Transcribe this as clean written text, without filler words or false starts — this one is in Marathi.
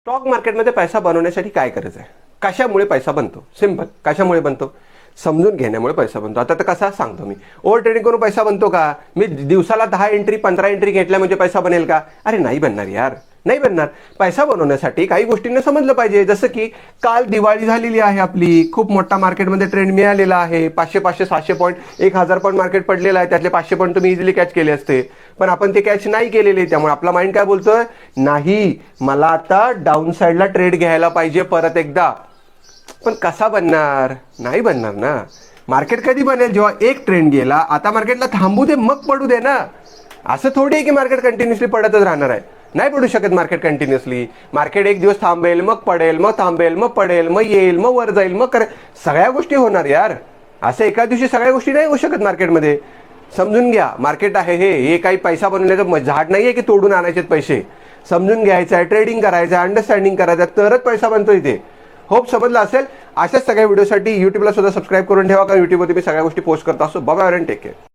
स्टॉक मार्केटमध्ये पैसा बनवण्यासाठी काय करायचं आहे? कशामुळे पैसा बनतो? सिंपल. कशामुळे बनतो? समजून घेण्यामुळे पैसा बनतो. आता तर कसा सांगतो मी. ओव्हर ट्रेडिंग करून पैसा बनतो का? मी दिवसाला 10 एंट्री 15 एंट्री घेतल्या म्हणजे पैसा बनेल का? अरे नाही बनणार यार, नाही बनणार. पैसा बनवण्यासाठी काही गोष्टींना समजलं पाहिजे. जसं की काल दिवाळी झालेली आहे आपली, खूप मोठा मार्केटमध्ये ट्रेंड मिळालेला आहे. 500 700 पॉईंट 1000 पॉईंट मार्केट पडलेलं आहे. त्यातले 500 पॉईंट तुम्ही इझिली कॅच केले असते, पण आपण ते कॅच नाही केलेले. त्यामुळे आपला माइंड काय बोलतोय? नाही, मला आता डाऊन साईडला ट्रेड घ्यायला पाहिजे परत एकदा. पण कसा बनणार? नाही बनणार ना. मार्केट कधी बनेल? जेव्हा एक ट्रेंड गेला, आता मार्केटला थांबू दे मग पडू दे ना. असं थोडी आहे की मार्केट कंटिन्युअसली पडतच राहणार आहे. नाही पडू शकत मार्केट कंटिन्युअसली. मार्केट एक दिवस थांबेल, मग पडेल, मग थांबेल, मग पडेल, मग येईल, मग वर जाईल, मग सगळ्या गोष्टी होणार यार. असं एका दिवशी सगळ्या गोष्टी नाही होऊ शकत मार्केटमध्ये. समजून घ्या, मार्केट आहे हे काही पैसा बनवण्याचं झाड नाही आहे की तोडून आणायचे पैसे. समजून घ्यायचं आहे, ट्रेडिंग करायचं आहे, अंडरस्टँडिंग करायचं, तरच पैसा बनतो इथे. होप समजलं असेल. अशाच सगळ्या व्हिडिओसाठी युट्यूबला सुद्धा सबस्क्राईब करून ठेवा, कारण युट्यूबवरती मी सगळ्या गोष्टी पोस्ट करत असतो. Bye bye, take care.